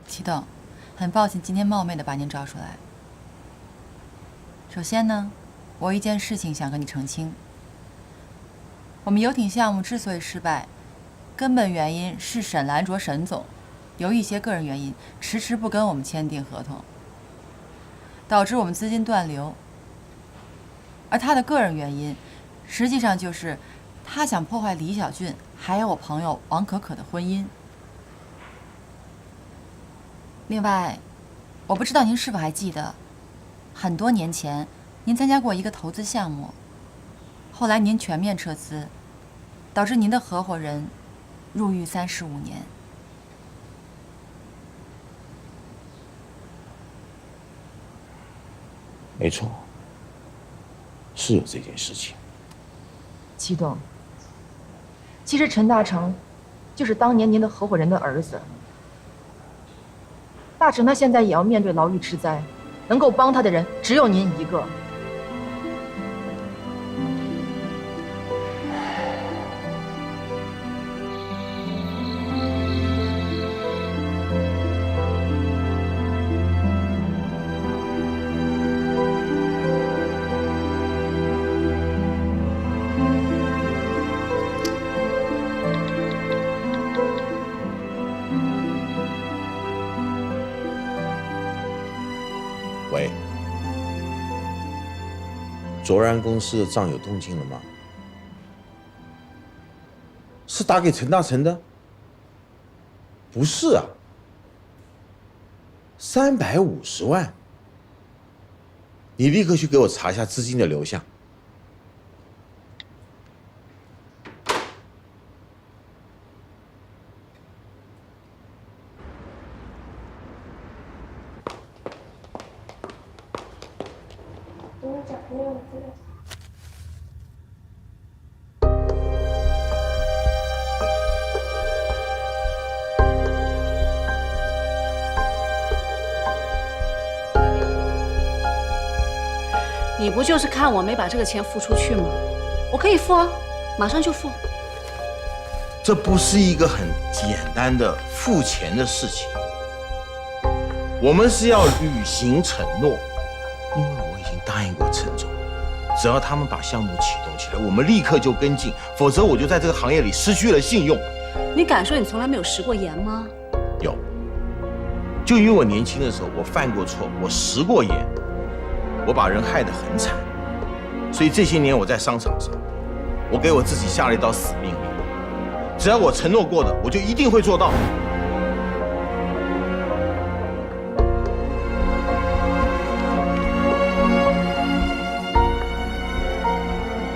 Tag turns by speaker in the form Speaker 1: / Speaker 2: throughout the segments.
Speaker 1: 齐董，很抱歉今天冒昧的把您找出来。首先呢，我有一件事情想跟你澄清。我们游艇项目之所以失败，根本原因是沈兰卓沈总由于一些个人原因迟迟不跟我们签订合同，导致我们资金断流。而他的个人原因，实际上就是他想破坏李小俊还有我朋友王可可的婚姻。另外，我不知道您是否还记得，很多年前您参加过一个投资项目，后来您全面撤资，导致您的合伙人入狱35年。
Speaker 2: 没错，是有这件事情。
Speaker 3: 齐董，其实陈大成就是当年您的合伙人的儿子。大成他现在也要面对牢狱之灾，能够帮他的人只有您一个。
Speaker 2: 喂，卓然公司的账有动静了吗？是打给陈大成的？不是啊，350万。你立刻去给我查一下资金的流向。
Speaker 4: 你不就是看我没把这个钱付出去吗？我可以付啊，马上就付。
Speaker 2: 这不是一个很简单的付钱的事情，我们是要履行承诺，因为我已经答应过陈总，只要他们把项目启动起来，我们立刻就跟进，否则我就在这个行业里失去了信用。
Speaker 4: 你敢说你从来没有食过盐吗？
Speaker 2: 有，就因为我年轻的时候我犯过错，我食过盐，我把人害得很惨，所以这些年我在商场上，我给我自己下了一道死命令，只要我承诺过的，我就一定会做到。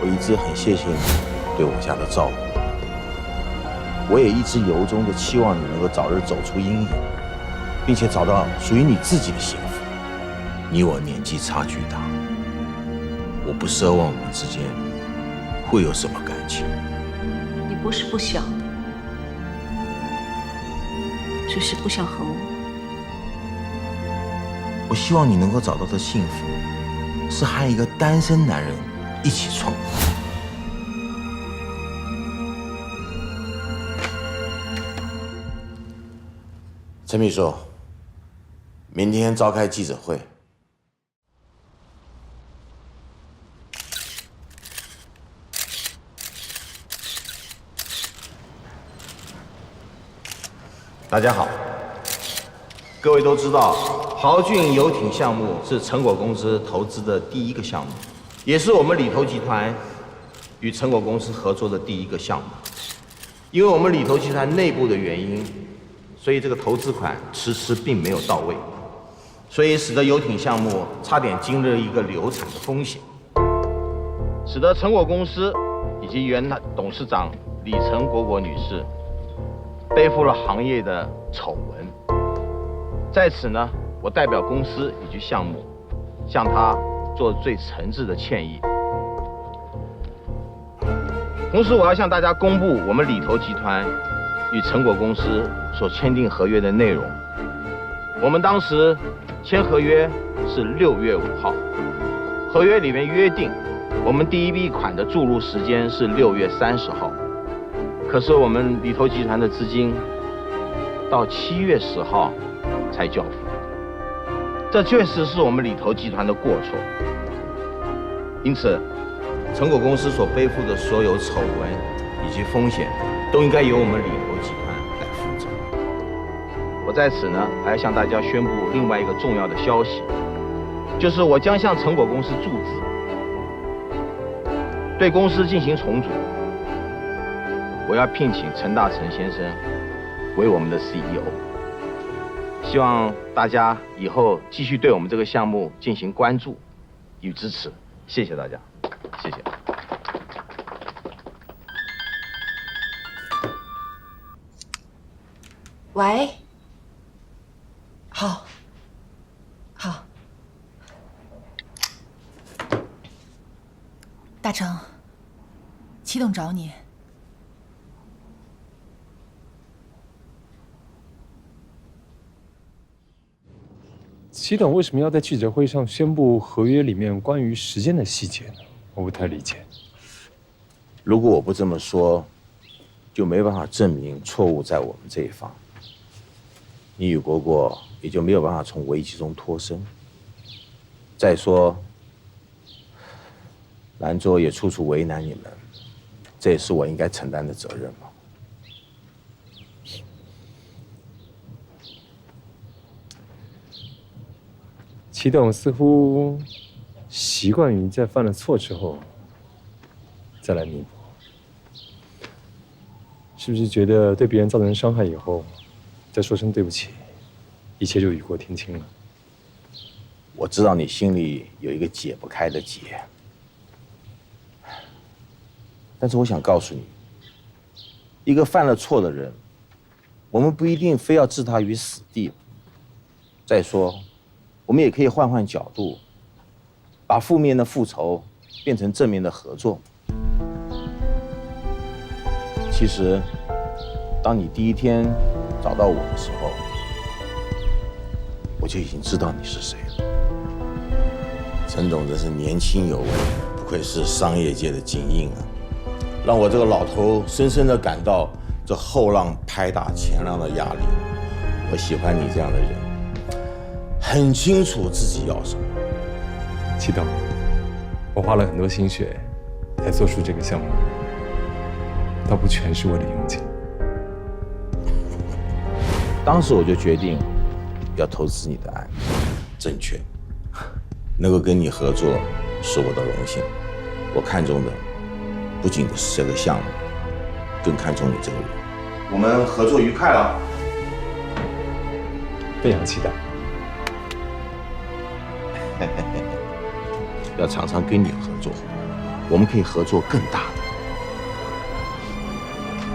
Speaker 2: 我一直很谢谢你对我家的照顾，我也一直由衷的期望你能够早日走出阴影，并且找到属于你自己的幸福。你我年纪差距大，我不奢望我们之间会有什么感情。
Speaker 4: 你不是不想，只是不想和我。
Speaker 2: 我希望你能够找到的幸福，是和一个单身男人一起创造。陈秘书，明天召开记者会。大家好，各位都知道，豪俊游艇项目是成果公司投资的第一个项目，也是我们里头集团与成果公司合作的第一个项目。因为我们里头集团内部的原因，所以这个投资款迟迟并没有到位，所以使得游艇项目差点经历了一个流产的风险，使得成果公司以及原董事长李陈果女士背负了行业的丑闻。在此呢，我代表公司以及项目，向他做最诚挚的歉意。同时，我要向大家公布我们里头集团与成果公司所签订合约的内容。我们当时签合约是6月5号，合约里面约定，我们第一笔款的注入时间是6月30号。可是我们里头集团的资金到7月10号才交付。这确实是我们里头集团的过错。因此，成果公司所背负的所有丑闻以及风险，都应该由我们里头集团来负责。我在此呢，还要向大家宣布另外一个重要的消息，就是我将向成果公司注资，对公司进行重组。我要聘请陈大成先生为我们的 CEO， 希望大家以后继续对我们这个项目进行关注与支持。谢谢大家，谢谢。
Speaker 1: 喂，好，好，大成，祁董找你。
Speaker 5: 祁董为什么要在记者会上宣布合约里面关于时间的细节呢？我不太理解。
Speaker 2: 如果我不这么说，就没办法证明错误在我们这一方，你与果果也就没有办法从危机中脱身。再说，兰州也处处为难你们，这也是我应该承担的责任嘛。
Speaker 5: 祁董似乎习惯于在犯了错之后再来弥补，是不是觉得对别人造成伤害以后，再说声对不起，一切就雨过天晴了？
Speaker 2: 我知道你心里有一个解不开的结，但是我想告诉你，一个犯了错的人，我们不一定非要置他于死地。再说，我们也可以换换角度，把负面的复仇变成正面的合作。其实，当你第一天找到我的时候，我就已经知道你是谁了。陈总真是年轻有为，不愧是商业界的精英啊，让我这个老头深深地感到这后浪拍打前浪的压力。我喜欢你这样的人，很清楚自己要什么。
Speaker 5: 祁董，我花了很多心血才做出这个项目，倒不全是为了佣金。
Speaker 2: 当时我就决定要投资你的案，正确。能够跟你合作是我的荣幸。我看中的不仅是这个项目，更看重你这个人。我们合作愉快了。
Speaker 5: 非常期待。
Speaker 2: 要常常跟你合作，我们可以合作更大的。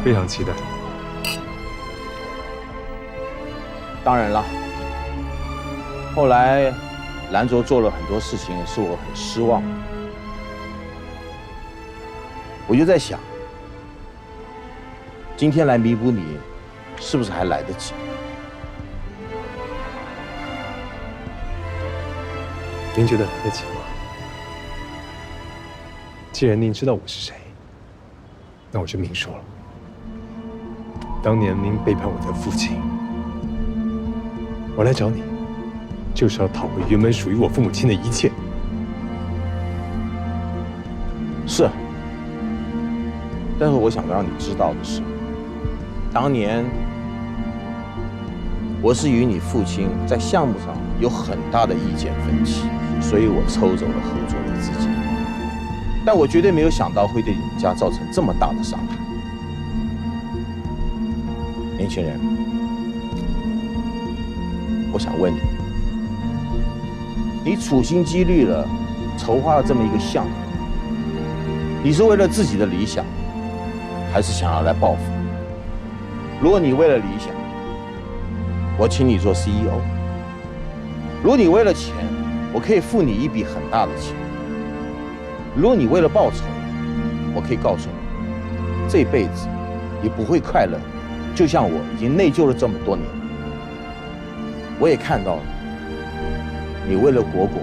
Speaker 5: 非常期待。
Speaker 2: 当然了，后来兰卓做了很多事情，是我很失望的。我就在想，今天来弥补你，是不是还来得及？
Speaker 5: 您觉得来得及吗？既然您知道我是谁，那我就明说了。当年您背叛我的父亲，我来找你，就是要讨回原本属于我父母亲的一切。
Speaker 2: 是，但是我想让你知道的是，当年我是与你父亲在项目上有很大的意见分歧，所以我抽走了合作的资金。但我绝对没有想到会对你们家造成这么大的伤害。年轻人，我想问你，你处心积虑了筹划了这么一个项目，你是为了自己的理想，还是想要来报复？如果你为了理想，我请你做 CEO； 如果你为了钱，我可以付你一笔很大的钱；如果你为了报酬，我可以告诉你，这辈子也不会快乐，就像我已经内疚了这么多年。我也看到了，你为了果果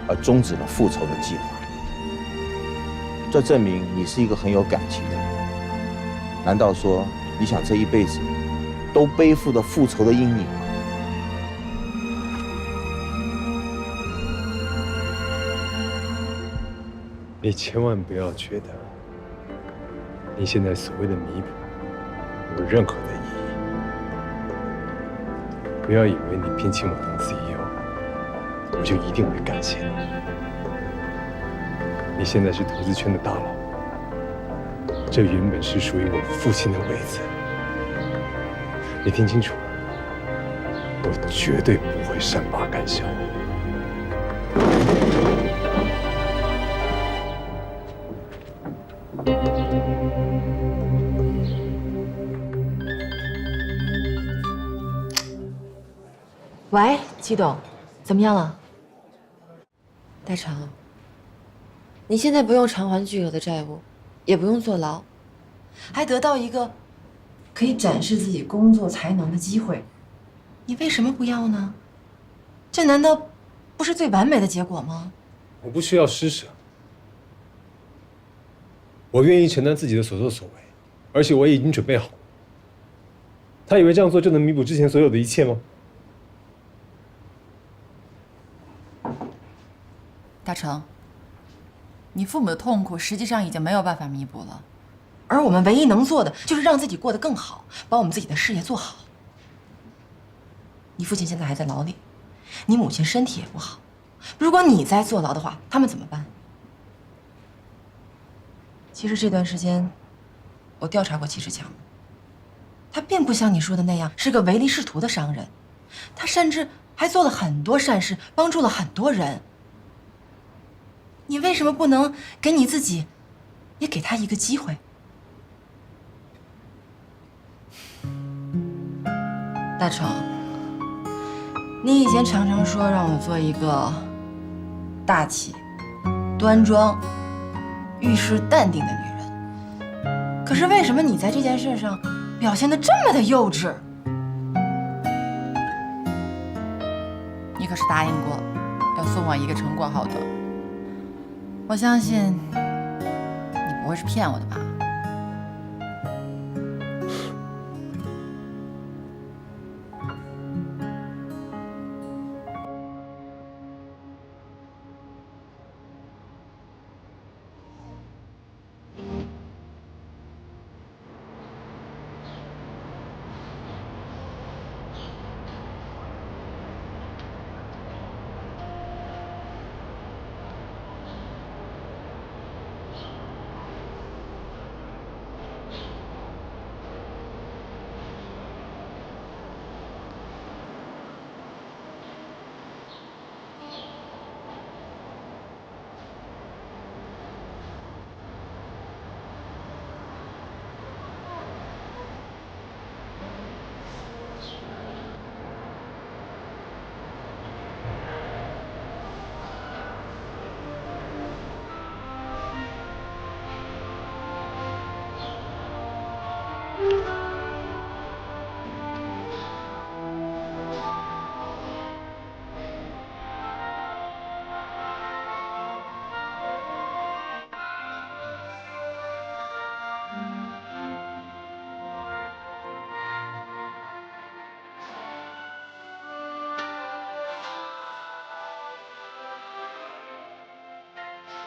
Speaker 2: 而终止了复仇的计划，这证明你是一个很有感情的人。难道说你想这一辈子都背负着复仇的阴影吗？
Speaker 5: 你千万不要觉得你现在所谓的弥补有任何的意义。不要以为你聘请我当 CEO， 我就一定会感谢你。你现在是投资圈的大佬，这原本是属于我父亲的位子。你听清楚，我绝对不会善罢甘休。
Speaker 3: 喂，季董，怎么样了？
Speaker 1: 大成，你现在不用偿还巨额的债务，也不用坐牢，还得到一个可以展示自己工作才能的机会，你为什么不要呢？这难道不是最完美的结果吗？
Speaker 5: 我不需要施舍，我愿意承担自己的所作所为，而且我也已经准备好了。他以为这样做就能弥补之前所有的一切吗？
Speaker 1: 大成，你父母的痛苦实际上已经没有办法弥补了，而我们唯一能做的就是让自己过得更好，把我们自己的事业做好。你父亲现在还在牢里，你母亲身体也不好，如果你在坐牢的话，他们怎么办？其实这段时间，我调查过齐志强，他并不像你说的那样是个唯利是图的商人，他甚至还做了很多善事，帮助了很多人。你为什么不能给你自己，也给他一个机会？大成，你以前常常说让我做一个大气、端庄、遇事淡定的女人，可是为什么你在这件事上表现得这么的幼稚？你可是答应过要送我一个陈国浩的。我相信你不会是骗我的吧？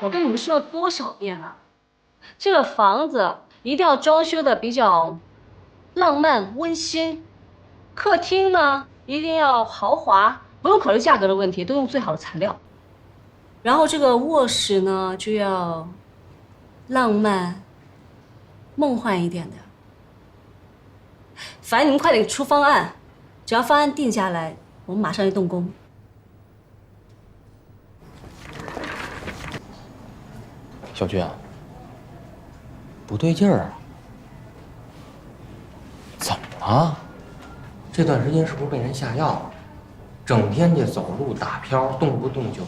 Speaker 4: 我跟你们说了多少遍了，这个房子一定要装修的比较浪漫温馨，客厅呢一定要豪华，不用考虑价格的问题，都用最好的材料。然后这个卧室呢就要浪漫、梦幻一点的。反正你们快点出方案，只要方案定下来，我们马上就动工。
Speaker 6: 小军啊，不对劲儿啊！怎么了？这段时间是不是被人下药了？整天就走路打飘，动不动就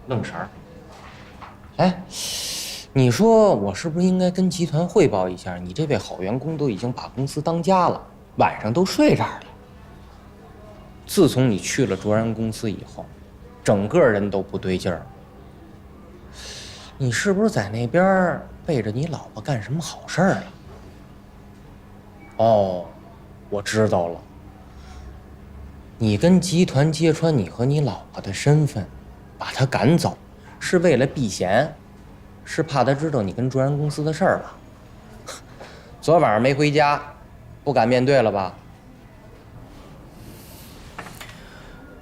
Speaker 6: 愣神儿。哎，你说我是不是应该跟集团汇报一下，你这位好员工都已经把公司当家了，晚上都睡这儿了？自从你去了卓然公司以后，整个人都不对劲儿。你是不是在那边背着你老婆干什么好事儿了？哦，我知道了。你跟集团揭穿你和你老婆的身份，把她赶走，是为了避嫌，是怕他知道你跟卓然公司的事儿吧？昨晚上没回家，不敢面对了吧？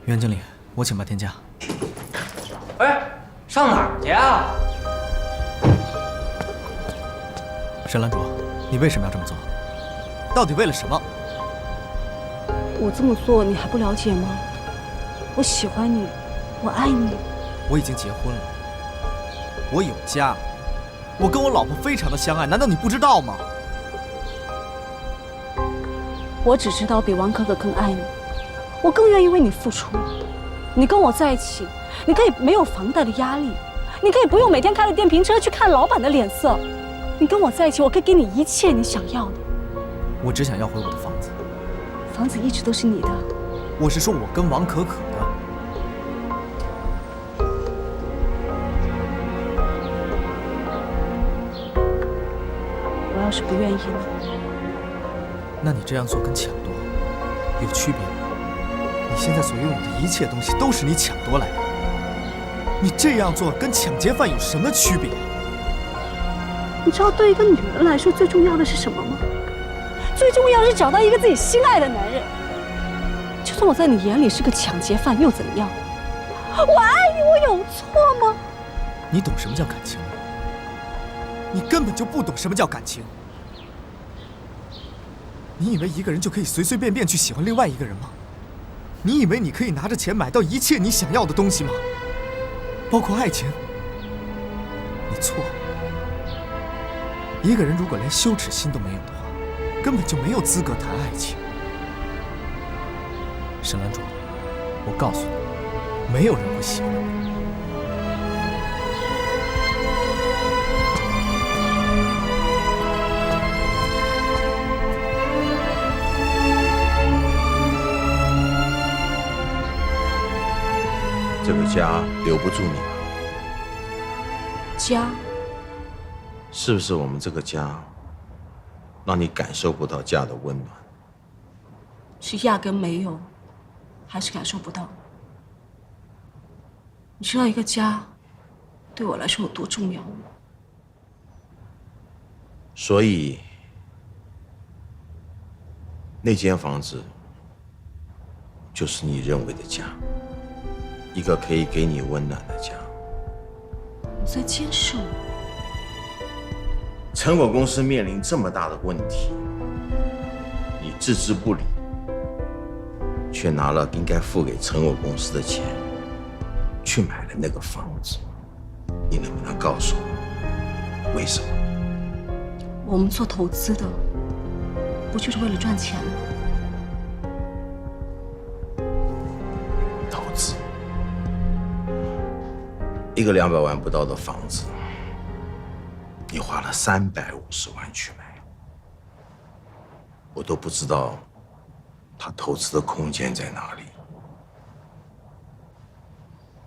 Speaker 7: 袁经理，我请半天假。
Speaker 6: 哎，上哪儿去啊？
Speaker 7: 沈兰卓，你为什么要这么做？到底为了什么？
Speaker 8: 我这么做你还不了解吗？我喜欢你，我爱你。
Speaker 7: 我已经结婚了，我有家，我跟我老婆非常的相爱，难道你不知道吗？
Speaker 8: 我只知道比王可可更爱你，我更愿意为你付出。你跟我在一起，你可以没有房贷的压力，你可以不用每天开着电瓶车去看老板的脸色。你跟我在一起，我可以给你一切你想要的。
Speaker 7: 我只想要回我的房子。
Speaker 8: 房子一直都是你的。
Speaker 7: 我是说我跟王可可的。
Speaker 8: 我要是不愿意呢？
Speaker 7: 那你这样做跟抢夺有区别吗？你现在所拥有的一切东西都是你抢夺来的，你这样做跟抢劫犯有什么区别？
Speaker 8: 你知道对一个女人来说最重要的是什么吗？最重要的是找到一个自己心爱的男人。就算我在你眼里是个抢劫犯又怎样？我爱你，我有错吗？
Speaker 7: 你懂什么叫感情吗？你根本就不懂什么叫感情。你以为一个人就可以随随便便去喜欢另外一个人吗？你以为你可以拿着钱买到一切你想要的东西吗？包括爱情？你错了。一个人如果连羞耻心都没有的话，根本就没有资格谈爱情。沈兰卓，我告诉你，没有人会喜欢你。
Speaker 2: 这个家留不住你了。
Speaker 8: 家
Speaker 2: 是不是我们这个家让你感受不到家的温暖？
Speaker 8: 是压根没有，还是感受不到？你知道一个家对我来说有多重要吗？
Speaker 2: 所以那间房子就是你认为的家，一个可以给你温暖的家。
Speaker 8: 你在监视我？
Speaker 2: 成果公司面临这么大的问题，你置之不理，却拿了应该付给成果公司的钱，去买了那个房子。你能不能告诉我，为什么？
Speaker 8: 我们做投资的，不就是为了赚钱吗？
Speaker 2: 投资一个200万不到的房子，你花了350万去买，我都不知道他投资的空间在哪里。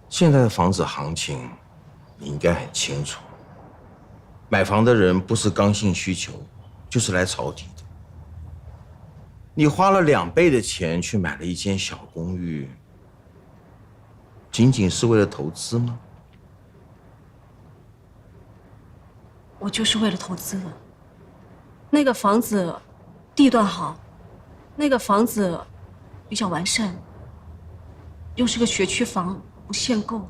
Speaker 2: 现在的房子行情，你应该很清楚。买房的人不是刚性需求，就是来抄底的。你花了2倍的钱去买了一间小公寓，仅仅是为了投资吗？
Speaker 8: 我就是为了投资的。那个房子地段好，那个房子比较完善，又是个学区房，不限购。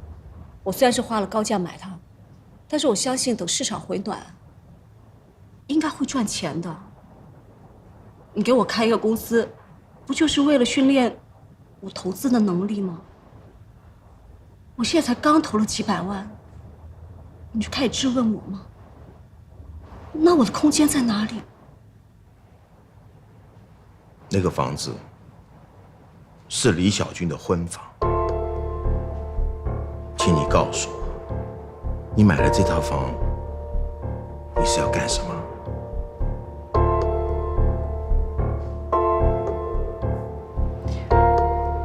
Speaker 8: 我虽然是花了高价买它，但是我相信等市场回暖，应该会赚钱的。你给我开一个公司，不就是为了训练我投资的能力吗？我现在才刚投了几百万，你就开始质问我吗？那我的空间在哪里？
Speaker 2: 那个房子是李小军的婚房，请你告诉我，你买了这套房，你是要干什么？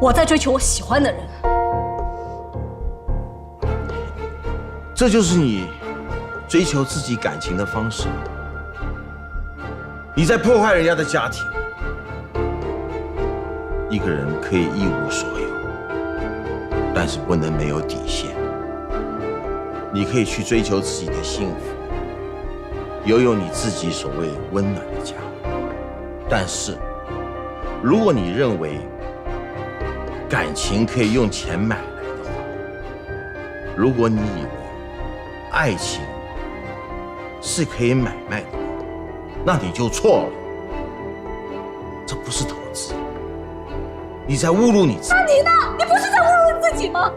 Speaker 8: 我在追求我喜欢的人。
Speaker 2: 这就是你追求自己感情的方式。你在破坏人家的家庭。一个人可以一无所有，但是不能没有底线。你可以去追求自己的幸福，拥有你自己所谓温暖的家。但是，如果你认为感情可以用钱买来的话，如果你以为爱情是可以买卖的话，那你就错了。这不是投资，你在侮辱你自己。
Speaker 8: 那你呢？你不是在侮辱你自己吗？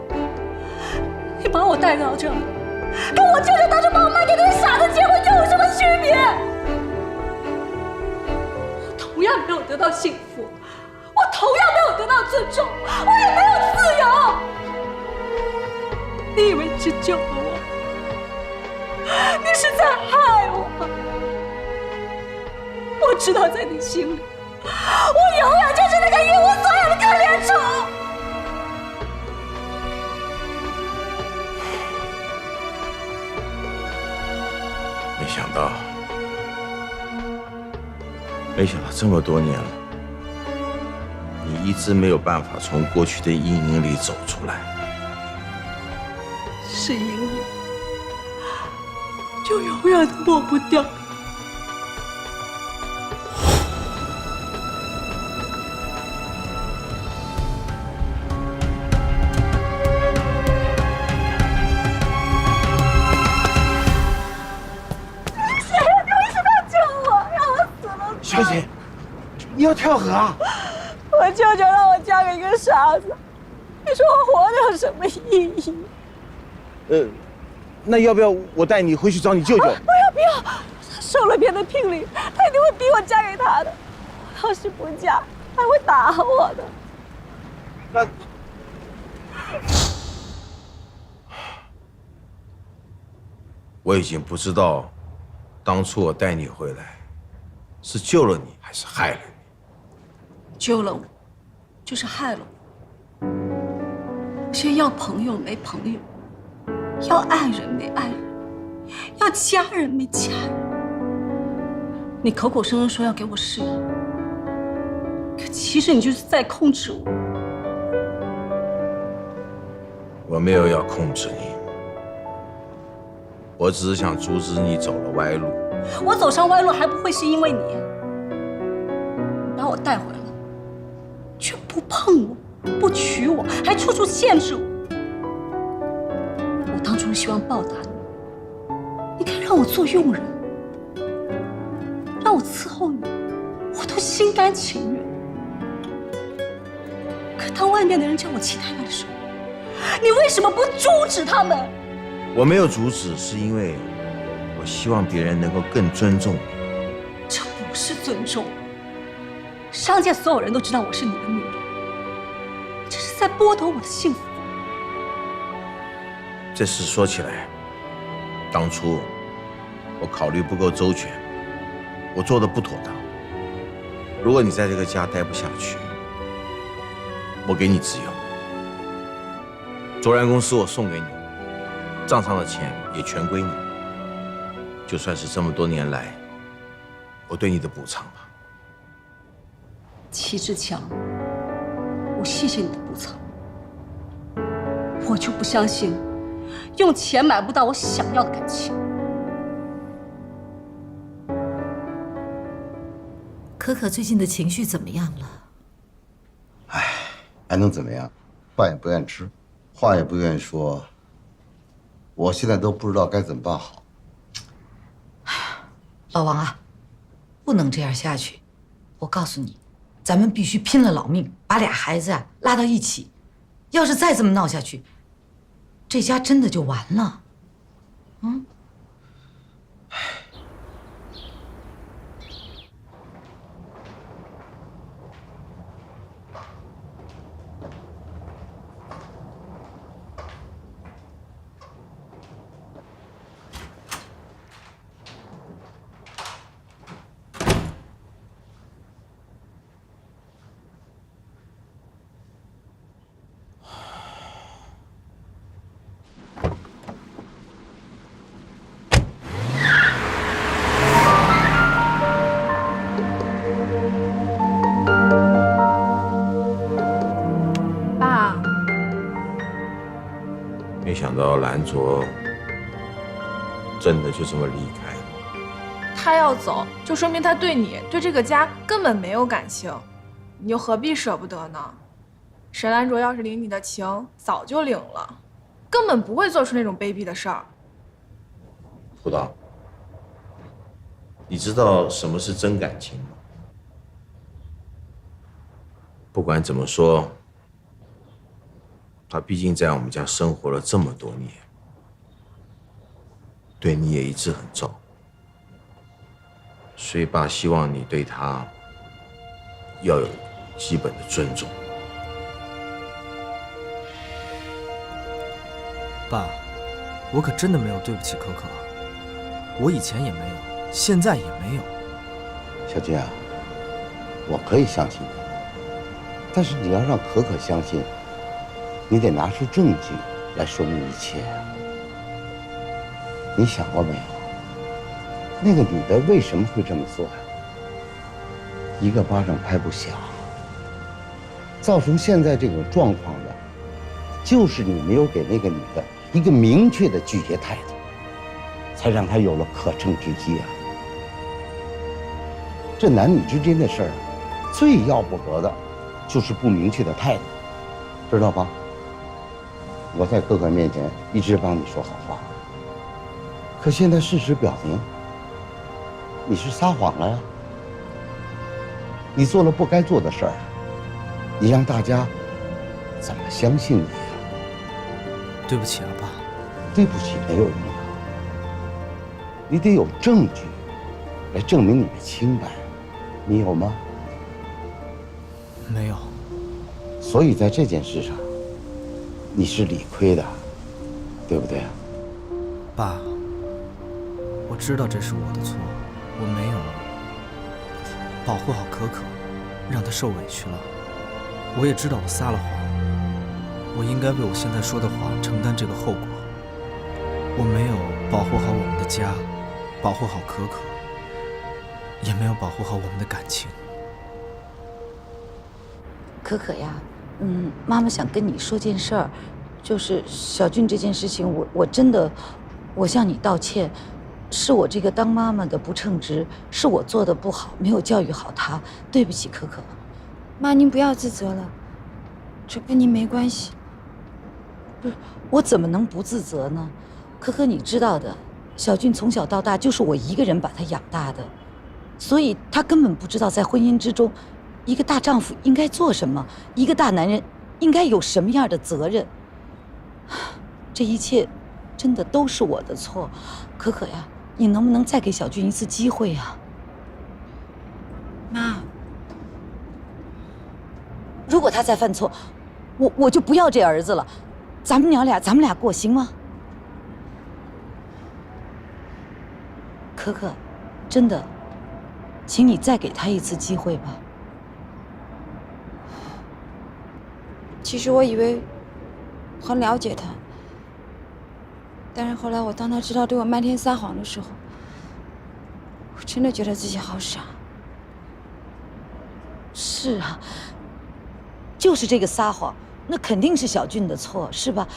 Speaker 8: 你把我带到这儿，跟我舅舅当初把我卖给那个傻子结婚又有什么区别？我同样没有得到幸福，我同样没有得到尊重，我也没有自由。你以为你是救了我？你是在害我。我知道在你心里，我永远就是那个一无所有的可怜虫。
Speaker 2: 没想到这么多年了，你一直没有办法从过去的阴影里走出来。
Speaker 8: 是阴影，就永远都抹不掉。
Speaker 2: 小姐，你要跳河啊？
Speaker 8: 我舅舅让我嫁给一个傻子，你说我活着有什么意义？
Speaker 2: 那要不要我带你回去找你舅舅？
Speaker 8: 不要！他受了别人的聘礼，他一定会逼我嫁给他的。我要是不嫁，他会打我的。
Speaker 2: 那我已经不知道，当初我带你回来，是救了你还是害了你？
Speaker 8: 救了我，就是害了我。现在要朋友没朋友，要爱人没爱人，要家人没家人。你口口声声说要给我事业，可其实你就是在控制我。
Speaker 2: 我没有要控制你，我只是想阻止你走了歪路。
Speaker 8: 我走上歪路还不会是因为你？把我带回来，却不碰我，不娶我，还处处限制我。我当初希望报答你，你可以让我做佣人，让我伺候你，我都心甘情愿。可当外面的人叫我欺他们的时候，你为什么不阻止他们？
Speaker 2: 我没有阻止，是因为我希望别人能够更尊重你。
Speaker 8: 这不是尊重。商界所有人都知道我是你的女人，这是在剥夺我的幸福。
Speaker 2: 这事说起来，当初我考虑不够周全，我做的不妥当。如果你在这个家待不下去，我给你自由。卓然公司我送给你，账上的钱也全归你，就算是这么多年来我对你的补偿吧。
Speaker 8: 戚志强，我谢谢你的补偿，我就不相信用钱买不到我想要的感情。
Speaker 9: 可可最近的情绪怎么样了？
Speaker 10: 哎，还能怎么样？饭也不愿吃，话也不愿意说，我现在都不知道该怎么办好。
Speaker 9: 老王啊，不能这样下去。我告诉你，咱们必须拼了老命把俩孩子啊拉到一起。要是再这么闹下去，这家真的就完了。嗯。
Speaker 2: 没想到兰卓真的就这么离开了。
Speaker 11: 他要走，就说明他对你、对这个家根本没有感情，你又何必舍不得呢？沈兰卓要是领你的情，早就领了，根本不会做出那种卑鄙的事儿。
Speaker 2: 胡导，你知道什么是真感情吗？不管怎么说，他毕竟在我们家生活了这么多年，对你也一直很照顾，所以爸希望你对他要有基本的尊重。
Speaker 7: 爸，我可真的没有对不起可可，我以前也没有，现在也没有。
Speaker 10: 小军啊，我可以相信你，但是你要让可可相信，你得拿出证据来说明一切啊。你想过没有，那个女的为什么会这么做呀？一个巴掌拍不响，造成现在这种状况的，就是你没有给那个女的一个明确的拒绝态度，才让她有了可乘之机啊。这男女之间的事儿，最要不得的，就是不明确的态度，知道吗？我在可可面前一直帮你说好话，可现在事实表明，你是撒谎了呀。你做了不该做的事儿，你让大家怎么相信你呀？
Speaker 7: 对不起啊，爸。
Speaker 10: 对不起没有用啊，你得有证据来证明你的清白，你有吗？
Speaker 7: 没有。
Speaker 10: 所以在这件事上，你是理亏的，对不对啊？
Speaker 7: 爸，我知道这是我的错，我没有保护好可可，让她受委屈了。我也知道我撒了谎，我应该为我现在说的谎承担这个后果。我没有保护好我们的家，保护好可可，也没有保护好我们的感情。
Speaker 9: 可可呀，妈妈想跟你说件事儿，就是小俊这件事情，我真的，我向你道歉，是我这个当妈妈的不称职，是我做的不好，没有教育好他，对不起可可。
Speaker 12: 妈，您不要自责了，这跟您没关系。
Speaker 9: 不是，我怎么能不自责呢？可可，你知道的，小俊从小到大就是我一个人把他养大的，所以他根本不知道在婚姻之中，一个大丈夫应该做什么，一个大男人应该有什么样的责任。这一切真的都是我的错，可可呀，你能不能再给小俊一次机会呀？
Speaker 12: 妈，
Speaker 9: 如果他再犯错，我就不要这儿子了，咱们俩过行吗？可可，真的，请你再给他一次机会吧。
Speaker 12: 其实我以为很了解他，但是后来当他知道对我漫天撒谎的时候，我真的觉得自己好傻。
Speaker 9: 是啊，就是这个撒谎，那肯定是小俊的错，是吧？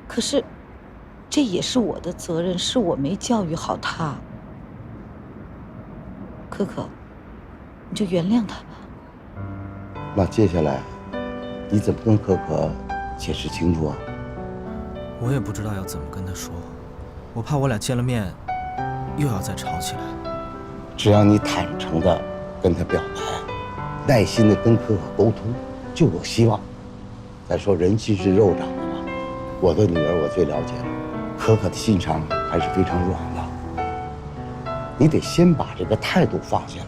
Speaker 9: 可是，这也是我的责任，是我没教育好他。可可，你就原谅他吧。
Speaker 10: 那接下来，你怎么跟可可解释清楚啊？
Speaker 7: 我也不知道要怎么跟他说，我怕我俩见了面，又要再吵起来。
Speaker 10: 只要你坦诚的跟他表白，耐心的跟可可沟通，就有希望。再说人心是肉长的嘛，我的女儿我最了解了，可可的心肠还是非常软的。你得先把这个态度放下来，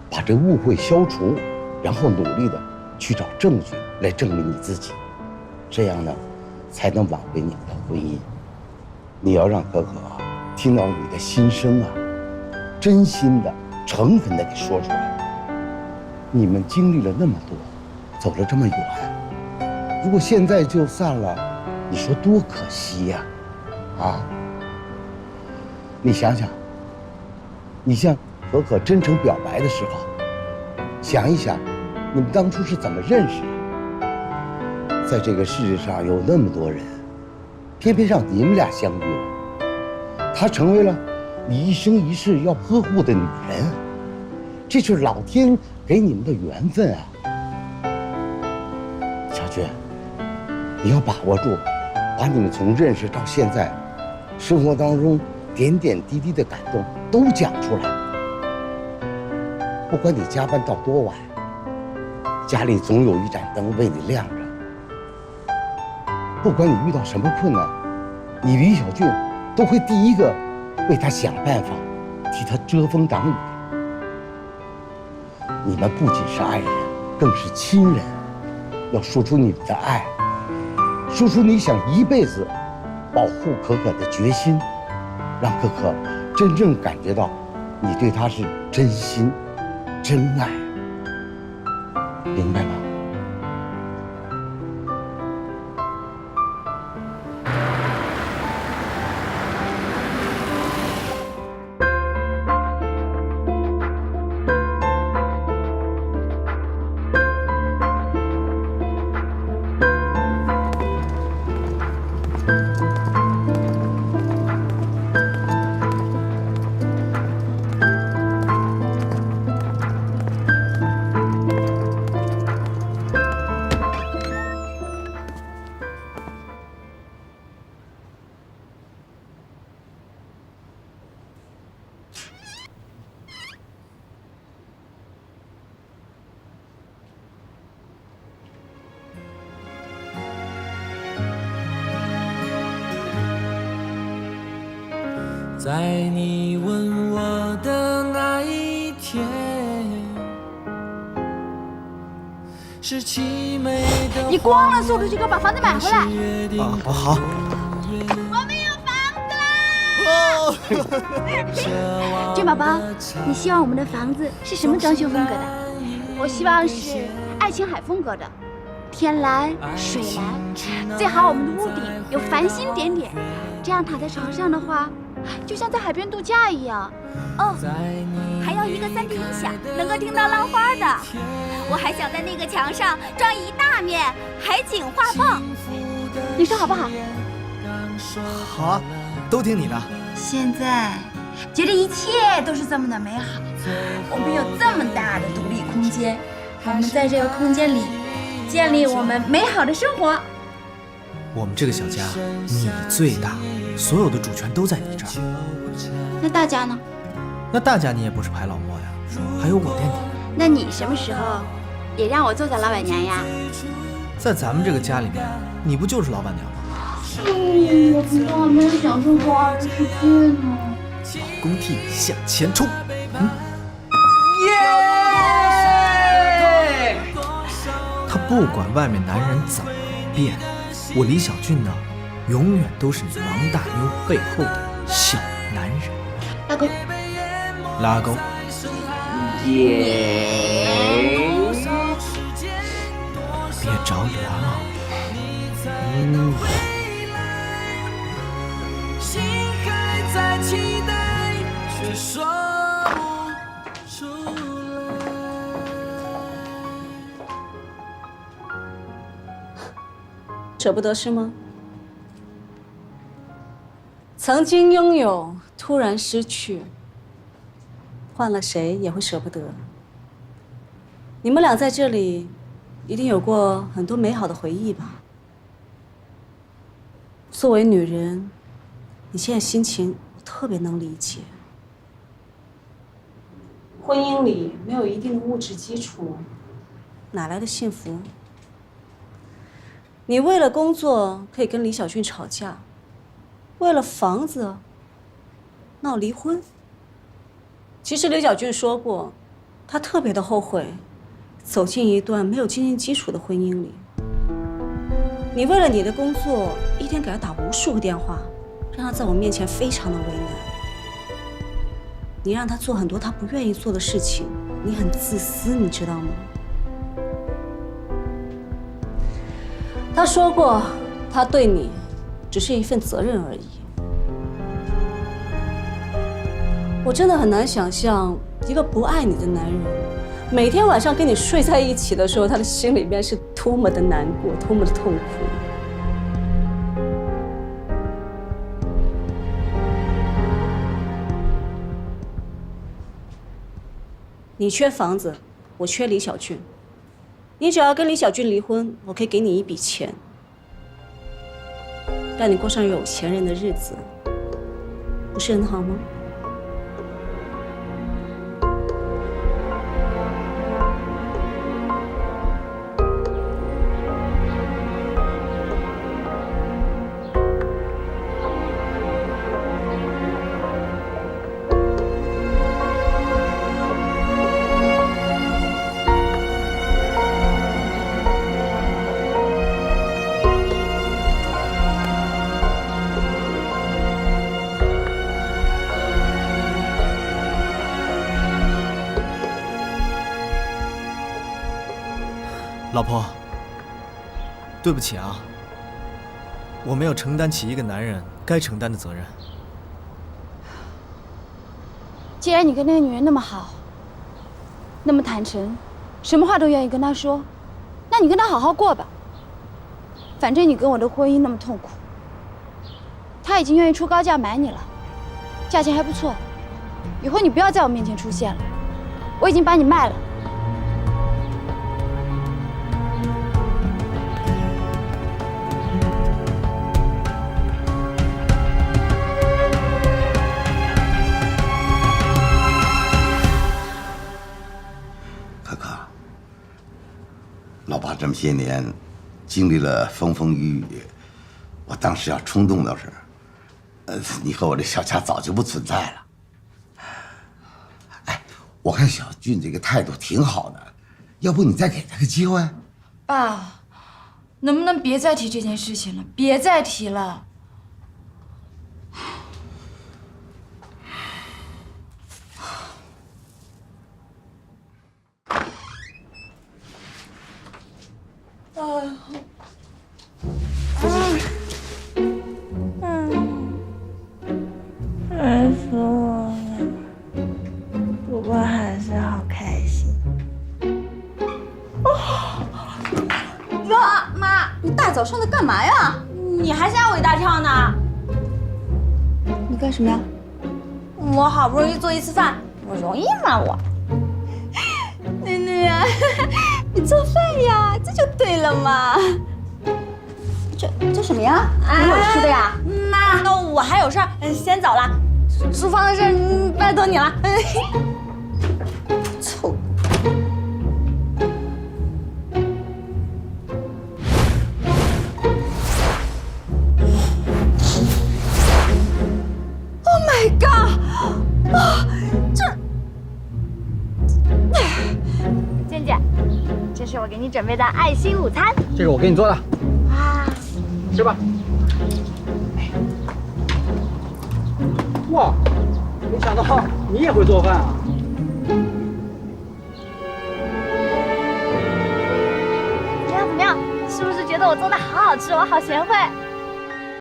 Speaker 10: 把这误会消除，然后努力的去找证据来证明你自己，这样呢，才能挽回你们的婚姻。你要让可可听到你的心声啊，真心的、诚恳的给说出来。你们经历了那么多，走了这么远，如果现在就散了，你说多可惜呀！啊，你想想。你向可可真诚表白的时候，想一想，你们当初是怎么认识的？在这个世界上有那么多人，偏偏让你们俩相遇了。他成为了你一生一世要呵护的女人，这是老天给你们的缘分啊！小娟，你要把握住，把你们从认识到现在，生活当中点点滴滴的感动都讲出来。不管你加班到多晚，家里总有一盏灯为你亮着。不管你遇到什么困难，你李小俊都会第一个为他想办法，替他遮风挡雨。你们不仅是爱人，更是亲人。要说出你们的爱，说出你想一辈子保护可可的决心，让可可真正感觉到你对她是真心、真爱，明白吗？
Speaker 13: 在你问我的那一天，是凄美的。
Speaker 14: 你光了速度就给我把房子买回来。
Speaker 7: 啊，好。
Speaker 14: 我们有房子啦！俊宝宝，你希望我们的房子是什么装修风格的？我希望是爱琴海风格的，天蓝、水蓝，最好我们的屋顶有繁星点点，这样躺在床上的话。就像在海边度假一样。哦，还要一个3D 音响，能够听到浪花的。我还想在那个墙上装一大面海景画报，你说好不好？
Speaker 7: 好啊，都听你的。
Speaker 14: 现在觉得一切都是这么的美好，我们有这么大的独立空间，我们在这个空间里建立我们美好的生活。
Speaker 7: 我们这个小家，你最大，所有的主权都在你这儿。
Speaker 14: 那大家呢？
Speaker 7: 那大家你也不是排老摸呀，还有我垫底。
Speaker 14: 那你什么时候也让我做做老板娘呀？
Speaker 7: 在咱们这个家里面，你不就是老板娘吗？
Speaker 14: 我怎么还没有享受过二人世界呢？
Speaker 7: 老公替你向前冲！
Speaker 9: 耶！
Speaker 7: 他不管外面男人怎么变。我李小俊呢，永远都是你王大妞背后的小男人。
Speaker 14: 拉钩，
Speaker 7: 拉钩。别着凉啊。
Speaker 13: 心还在期待，却说不出
Speaker 4: 舍不得是吗？曾经拥有，突然失去，换了谁也会舍不得。你们俩在这里，一定有过很多美好的回忆吧？作为女人，你现在心情我特别能理解。婚姻里没有一定的物质基础，哪来的幸福？你为了工作可以跟李小俊吵架，为了房子闹离婚。其实李小俊说过，他特别的后悔走进一段没有经济基础的婚姻里。你为了你的工作，一天给他打无数个电话，让他在我面前非常的为难。你让他做很多他不愿意做的事情，你很自私，你知道吗？他说过，他对你只是一份责任而已。我真的很难想象一个不爱你的男人，每天晚上跟你睡在一起的时候，他的心里面是多么的难过，多么的痛苦。
Speaker 8: 你缺房子，我缺李小俊。你只要跟李小俊离婚，我可以给你一笔钱，让你过上有钱人的日子，不是很好吗？
Speaker 7: 老婆，对不起啊，我没有承担起一个男人该承担的责任。
Speaker 12: 既然你跟那个女人那么好，那么坦诚，什么话都愿意跟她说，那你跟她好好过吧。反正你跟我的婚姻那么痛苦，她已经愿意出高价买你了，价钱还不错。以后你不要在我面前出现了，我已经把你卖了。
Speaker 10: 老爸这么些年，经历了风风雨雨，我当时要冲动的是，你和我这小家早就不存在了。哎，我看小俊这个态度挺好的，要不你再给他个机会？
Speaker 12: 爸，能不能别再提这件事情了？别再提了。
Speaker 15: 累死我了，不过还是好开心。
Speaker 16: 哟，妈，你大早上的干嘛呀？你还吓我一大跳呢。
Speaker 12: 你干什么呀？
Speaker 16: 我好不容易做一次饭，我容易吗我？囡囡啊，你做饭呀，这就对了嘛。这什么呀？给我吃的呀？妈，那我还有事儿，先走了。厨房的事儿拜托你了。臭。Oh my god！ 啊，
Speaker 14: 健健，这是我给你准备的爱心午餐。
Speaker 17: 这是我给你做的，
Speaker 14: 哇，
Speaker 17: 吃吧。哇，没想到你也会做饭啊！
Speaker 14: 怎么样？是不是觉得我做的好好吃，我好贤惠？